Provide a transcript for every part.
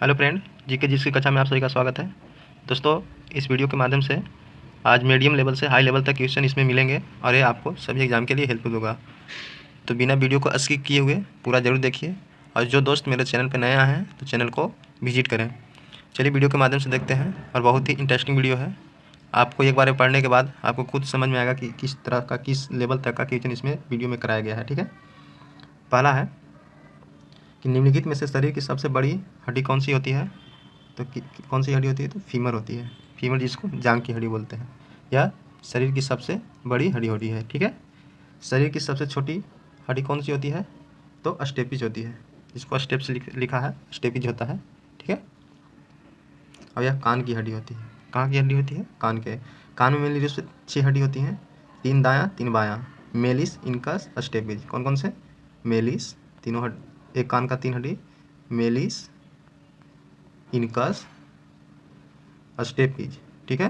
Hello friend, GK जिसकी कक्षा में आप सभी का स्वागत है। दोस्तों, इस वीडियो के माध्यम से आज मीडियम लेवल से हाई लेवल तक क्वेश्चन इसमें मिलेंगे और ये आपको सभी एग्जाम के लिए हेल्पफुल होगा। तो बिना वीडियो को स्किप किए हुए पूरा जरूर देखिए और जो दोस्त मेरे चैनल पर नया हैं तो चैनल को विजिट करें। चलिए वीडियो के माध्यम से देखते हैं और बहुत ही इंटरेस्टिंग वीडियो है। आपको एक बार पढ़ने के बाद आपको खुद समझ में आएगा कि किस तरह का किस लेवल तक का क्वेश्चन इसमें वीडियो में कराया गया है। ठीक है, पहला है कि निम्नलिखित में से शरीर की सबसे बड़ी हड्डी कौन सी होती है? तो कौन सी हड्डी होती है? तो फीमर होती है। फीमर जिसको जांग की हड्डी बोलते हैं, या शरीर की सबसे बड़ी हड्डी होती है। ठीक है, शरीर की सबसे छोटी हड्डी कौन सी होती है? तो स्टेपिज होती है, जिसको स्टेप से लिखा है स्टेपिज होता है। ठीक है, और यह कान की हड्डी होती है। कहाँ की हड्डी होती है? कान के। कान में मेनली रूप से 6 हड्डी होती हैं, 3 दायां 3 बायां। Malice, incus, stapes. कौन कौन से? मेलिस, तीनों एक कान का 3 हड्डी, मेलिस, इनकस, स्टेपिज। ठीक है,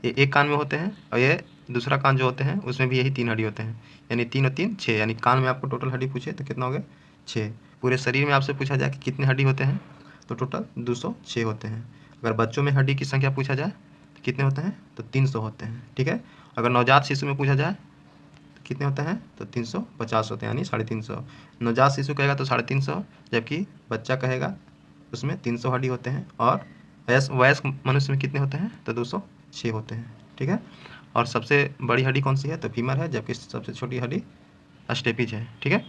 ये एक कान में होते हैं और ये दूसरा कान जो होते हैं उसमें भी यही 3 हड्डी होते हैं, यानी 3 और 3 6। यानी कान में आपको टोटल हड्डी पूछे तो कितना हो गया? 6। पूरे शरीर में आपसे पूछा जाए कि कितने हड्डी होते हैं तो टोटल 206 होते हैं। अगर बच्चों में हड्डी की संख्या पूछा जाए तो कितने होते हैं? तो 300 होते हैं। ठीक है, अगर नवजात शिशु में पूछा जाए तो कितने होते हैं? तो 350 होते हैं, यानी 350। नवजात शिशु कहेगा तो 350, जबकि बच्चा कहेगा उसमें 300 हड्डी होते हैं। और वयस्क मनुष्य में कितने होते हैं? तो 206 होते हैं। ठीक है, और सबसे बड़ी हड्डी कौन सी है? तो फीमर है, जबकि सबसे छोटी हड्डी स्टेपिज है। ठीक है,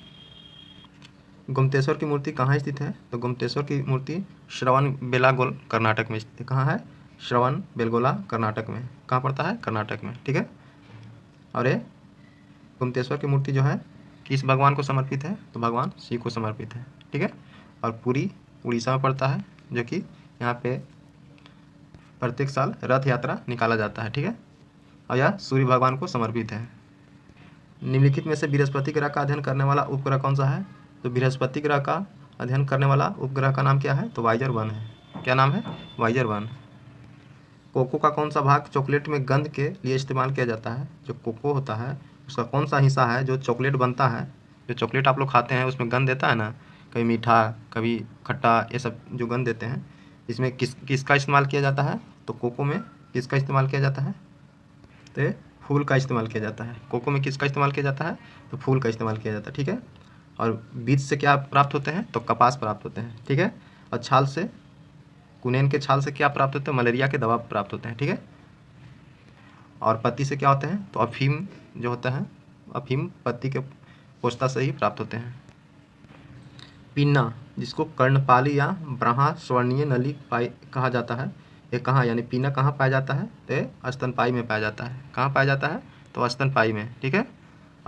गुमतेश्वर की मूर्ति कहाँ स्थित है? तो गुमतेश्वर की मूर्ति श्रवण बेलागोल कर्नाटक में स्थित है। कहाँ है? श्रवण बेलगोला कर्नाटक में। कहाँ पड़ता है? कर्नाटक में। ठीक है, और ये गुमतेश्वर की मूर्ति जो है किस भगवान को समर्पित है? तो भगवान शिव को समर्पित है। ठीक है, और पूरी उड़ीसा में पड़ता है, जो कि यहाँ पे प्रत्येक साल रथ यात्रा निकाला जाता है। ठीक है, और यह सूर्य भगवान को समर्पित है। निम्नलिखित में से बृहस्पति ग्रह का अध्ययन करने वाला उपग्रह कौन सा है? तो बृहस्पति ग्रह का अध्ययन करने वाला उपग्रह का नाम क्या है? तो वाइजर 1 है। क्या नाम है? वाइजर 1। कोको का कौन सा भाग चॉकलेट में गंध के लिए इस्तेमाल किया जाता है? जो कोको होता है उसका कौन सा हिस्सा है जो चॉकलेट बनता है? जो चॉकलेट आप लोग खाते हैं उसमें गंध देता है ना, कभी मीठा कभी खट्टा, ये सब जो गंध देते हैं, इसमें किसका इस्तेमाल किया जाता है? तो कोको में किसका इस्तेमाल किया जाता है? तो फूल का इस्तेमाल किया जाता है। कोको में किसका इस्तेमाल किया जाता है? तो फूल का इस्तेमाल किया जाता है। ठीक है, और बीज से क्या प्राप्त होते हैं? तो कपास प्राप्त होते हैं। ठीक है, और छाल से, कुनेन के छाल से क्या प्राप्त होते हैं? मलेरिया के दवा प्राप्त होते हैं। ठीक है, और पत्ती से क्या होते हैं? तो अफीम जो होता है, अफीम पत्ती के कोष्ठा से ही प्राप्त होते हैं। पिन्ना, जिसको कर्णपाली या ब्रहा स्वर्णीय नली कहा जाता है, ये कहाँ, यानी पिन्ना कहाँ पाया जाता है? तो स्तनपाई में पाया जाता है। कहाँ पाया जाता है? तो स्तनपाई में। ठीक है,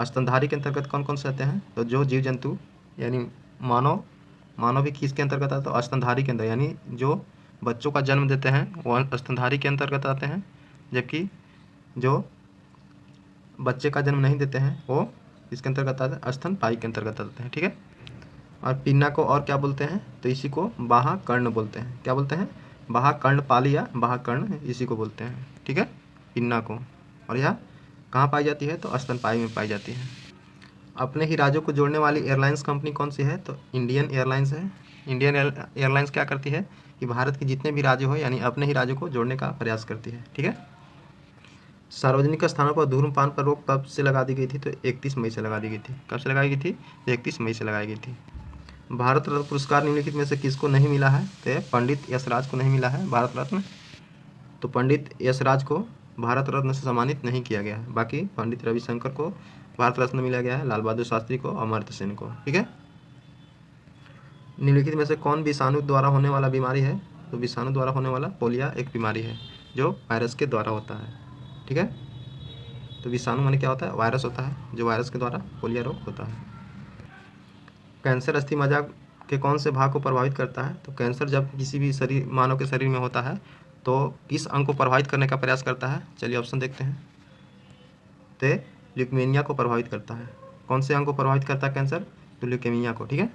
स्तनधारी के अंतर्गत कौन कौन से आते हैं? तो जो जीव जंतु, यानी मानव भी किसके अंतर्गत आता है? तो स्तनधारी के अंदर, यानी जो बच्चों का जन्म देते हैं वो स्तनधारी के अंतर्गत आते हैं, जबकि जो बच्चे का जन्म नहीं देते हैं वो इसके अंतर्गत आते हैं? स्तनपाई के अंतर्गत आते हैं। ठीक है, और पिन्ना को और क्या बोलते हैं? तो इसी को बाहा कर्ण बोलते हैं। क्या बोलते हैं? बाहा कर्णपाली या बाहा कर्ण, इसी को बोलते हैं। ठीक है, पिन्ना को। और यह कहाँ पाई जाती है? तो स्तनपाई में पाई जाती है। अपने ही राज्यों को जोड़ने वाली एयरलाइंस कंपनी कौन सी है? तो इंडियन एयरलाइंस है। इंडियन एयरलाइंस क्या करती है कि भारत के जितने भी राज्य हो, यानी अपने ही राज्यों को जोड़ने का प्रयास करती है। ठीक है, सार्वजनिक स्थानों पर धूम्रपान पर रोक कब से लगा दी गई थी? तो 31 मई से लगा दी गई थी। कब से लगाई गई थी? 31 मई से लगाई गई थी। भारत रत्न पुरस्कार निम्नलिखित में से किसको नहीं मिला है? तो पंडित यशराज को नहीं मिला है भारत रत्न। तो पंडित यशराज को भारत रत्न से सम्मानित नहीं किया गया है। बाकी पंडित रविशंकर को भारत रत्न मिला गया है, लाल बहादुर शास्त्री को, अमर्त्य सेन को। ठीक है, निम्नलिखित में से कौन विषाणु द्वारा होने वाला बीमारी है? तो विषाणु द्वारा होने वाला पोलिया एक बीमारी है जो वायरस के द्वारा होता है। ठीक है, तो विषाणु माने क्या होता है? वायरस होता है, जो वायरस के द्वारा पोलिया रोग होता है। कैंसर अस्थि मज्जा के कौन से भाग को प्रभावित करता है? तो कैंसर जब किसी भी शरीर मानव के शरीर में होता है तो किस अंग को प्रभावित करने का प्रयास करता है? चलिए ऑप्शन देखते हैं। तो ल्यूकेमिया को प्रभावित करता है। कौन से अंग को प्रभावित करता है कैंसर? तो ल्यूकेमिया को। ठीक है,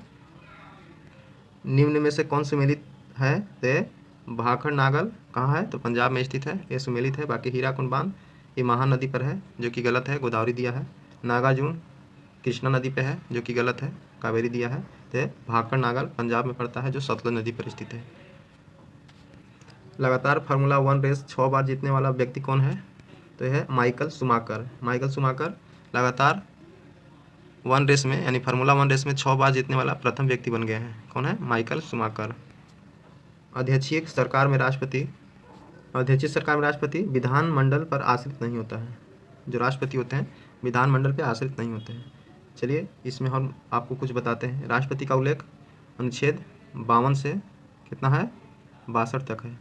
निम्न में से कौन सुमेलित है? तो भाखड़ नागल कहाँ है? तो पंजाब में स्थित है, ये सुमेलित है। बाकी हीराकुंड बांध ये महानदी पर है, जो कि गलत है, गोदावरी दिया है। नागार्जुन कृष्णा नदी पे है, जो कि गलत है, कावेरी दिया है। तो भाखड़ नागल पंजाब में पड़ता है, जो सतलुज नदी पर स्थित है। लगातार फार्मूला 1 रेस 6 बार जीतने वाला व्यक्ति कौन है? तो यह है माइकल शूमाकर। माइकल शूमाकर लगातार 1 रेस में यानी फार्मूला 1 रेस में 6 बार जीतने वाला प्रथम व्यक्ति बन गए हैं। कौन है? Michael Schumacher. अध्यक्षीय सरकार में राष्ट्रपति विधानमंडल पर आश्रित नहीं होता है। जो राष्ट्रपति होते हैं विधानमंडल पर आश्रित नहीं होते हैं। चलिए इसमें हम आपको कुछ बताते हैं। राष्ट्रपति का उल्लेख अनुच्छेद 52 से कितना है? 62 तक है।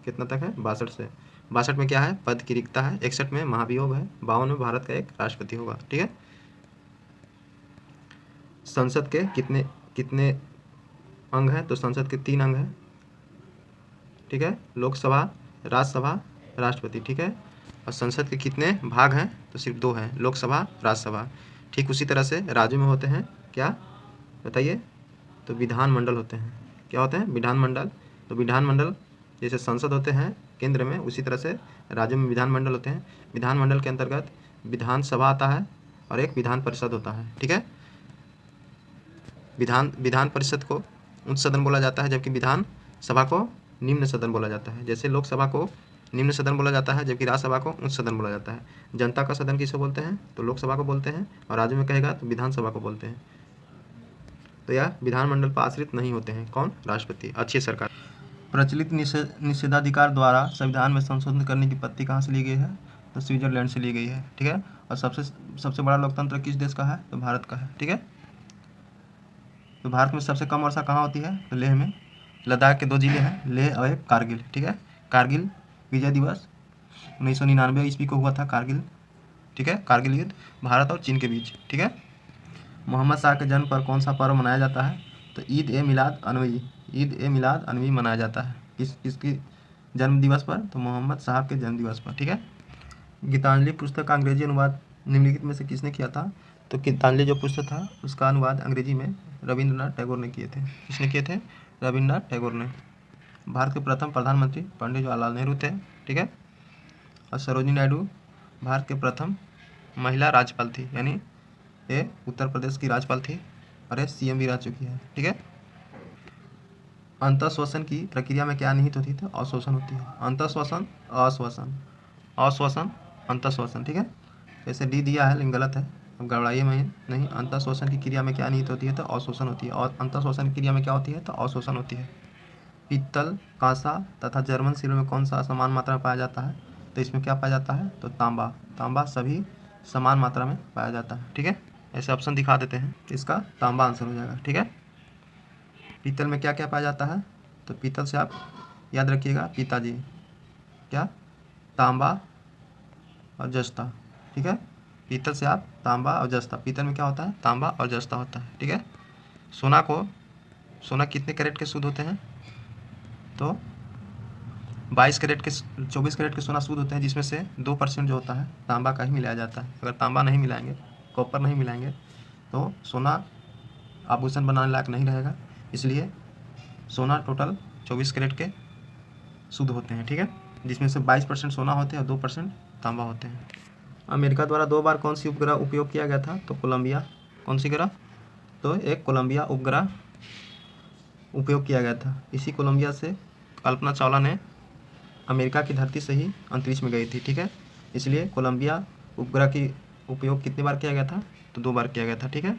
कितना तक है? 62 से। 62 में क्या है? पद की रिक्तता है। 61 में महाभियोग है। 52 में भारत का एक राष्ट्रपति होगा। ठीक है। संसद के कितने अंग हैं? तो संसद के 3 अंग हैं। ठीक है। लोकसभा, राज्यसभा, राष्ट्रपति। ठीक है। और संसद के कितने भाग हैं? तो सिर्फ 2 हैं, लोकसभा, राज्यसभा। ठीक उसी तरह से राज्यों में होते हैं क्या? बताइए। तो विधानमंडल होते हैं। क्या होते हैं? विधानमंडल। तो विधानमंडल जैसे संसद होते हैं केंद्र में, उसी तरह से राज्यों में विधानमंडल होते हैं। विधानमंडल के अंतर्गत विधानसभा आता है और एक विधान परिषद होता है। ठीक है। विधान परिषद को उच्च सदन बोला जाता है, जबकि विधान सभा को निम्न सदन बोला जाता है। जैसे लोकसभा को निम्न सदन बोला जाता है, जबकि राज्यसभा को उच्च सदन बोला जाता है। जनता का सदन किसे बोलते हैं? तो लोकसभा को बोलते हैं। और राज्य में कहेगा तो विधानसभा को बोलते हैं। तो यह विधानमंडल पर आश्रित नहीं होते हैं। कौन? राष्ट्रपति। अच्छी सरकार। प्रचलित निषेधाधिकार द्वारा संविधान में संशोधन करने की पत्ती कहाँ से ली गई है? तो स्विट्जरलैंड से ली गई है। ठीक है। और सबसे बड़ा लोकतंत्र किस देश का है? तो भारत का है। ठीक है। तो भारत में सबसे कम वर्षा कहाँ होती है? तो लेह में। लद्दाख के 2 जिले हैं, लेह और एक कारगिल। ठीक है। कारगिल विजय दिवस 1999 ईस्वी को हुआ था कारगिल। ठीक है। कारगिल युद्ध भारत और चीन के बीच। ठीक है। मोहम्मद शाह के जन्म पर कौन सा पर्व मनाया जाता है? तो ईद ए मिलाद अनवी मनाया जाता है। किसकी जन्म दिवस पर? तो मोहम्मद साहब के जन्म दिवस पर। ठीक है। गीतांजलि पुस्तक का अंग्रेजी अनुवाद निम्नलिखित में से किसने किया था? तो गीतांजलि जो पुस्तक था उसका अनुवाद अंग्रेजी में रविंद्रनाथ टैगोर ने किए थे। किसने किए थे? रविंद्रनाथ टैगोर ने। भारत के प्रथम प्रधानमंत्री पंडित जवाहरलाल नेहरू थे। ठीक है। और सरोजिनी नायडू भारत के प्रथम महिला राज्यपाल थी, यानी ये उत्तर प्रदेश की राज्यपाल थी और ये CM भी रह चुकी है। ठीक है। अंतःश्वसन की प्रक्रिया में क्या निहित होती है? अश्वसन होती है। अंतःश्वसन, अश्वसन, अंतःश्वसन। ठीक है। जैसे डी दिया है लेकिन गलत है, अब गड़बड़ाइए में नहीं। अंतःश्वसन की क्रिया में क्या निहित होती है? तो अश्वसन होती है। और अंतःश्वसन की क्रिया में क्या होती है? तो अश्वसन होती है। पीतल, कांसा तथा जर्मन सिल्वर में कौन सा समान मात्रा में पाया जाता है? तो इसमें क्या पाया जाता है? तो तांबा सभी समान मात्रा में पाया जाता है। ठीक है। ऐसे ऑप्शन दिखा देते हैं, इसका तांबा आंसर हो जाएगा। ठीक है। पीतल में क्या क्या पाया जाता है? तो पीतल से आप याद रखिएगा पिताजी, क्या? तांबा और जस्ता। ठीक है। पीतल से आप तांबा और जस्ता। पीतल में क्या होता है? तांबा और जस्ता होता है। ठीक है। सोना कितने कैरेट के शुद्ध होते हैं? तो 24 कैरेट के सोना शुद्ध होते हैं, जिसमें से 2% जो होता है तांबा का ही मिलाया जाता है। अगर तांबा नहीं मिलाएंगे, कॉपर नहीं मिलाएंगे, तो सोना आभूषण बनाने लायक नहीं रहेगा। इसलिए सोना टोटल 24 कैरेट के शुद्ध होते हैं। ठीक है। जिसमें से 22% सोना होते हैं और 2% तांबा होते हैं। अमेरिका द्वारा 2 बार कौन सी उपग्रह उपयोग किया गया था? तो कोलंबिया। कौन सी ग्रह? तो एक कोलंबिया उपग्रह उपयोग किया गया था। इसी कोलंबिया से कल्पना चावला ने अमेरिका की धरती से ही अंतरिक्ष में गई थी। ठीक है। इसलिए कोलंबिया उपग्रह की उपयोग कितनी बार किया गया था? तो 2 बार किया गया था। ठीक है।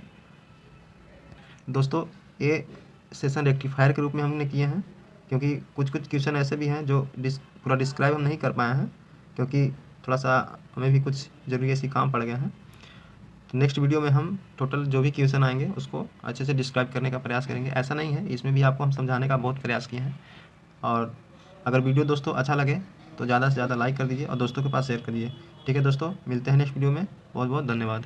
दोस्तों ये सेशन रेक्टिफायर के रूप में हमने किए हैं, क्योंकि कुछ क्वेश्चन ऐसे भी हैं जो पूरा डिस्क्राइब हम नहीं कर पाए हैं, क्योंकि थोड़ा सा हमें भी कुछ ज़रूरी ऐसी काम पड़ गए हैं। तो नेक्स्ट वीडियो में हम टोटल जो भी क्वेश्चन आएंगे उसको अच्छे से डिस्क्राइब करने का प्रयास करेंगे। ऐसा नहीं है, इसमें भी आपको हम समझाने का बहुत प्रयास किए हैं। और अगर वीडियो दोस्तों अच्छा लगे तो ज़्यादा से ज़्यादा लाइक कर दीजिए और दोस्तों के पास शेयर करिए। ठीक है दोस्तों, मिलते हैं नेक्स्ट वीडियो में। बहुत बहुत धन्यवाद।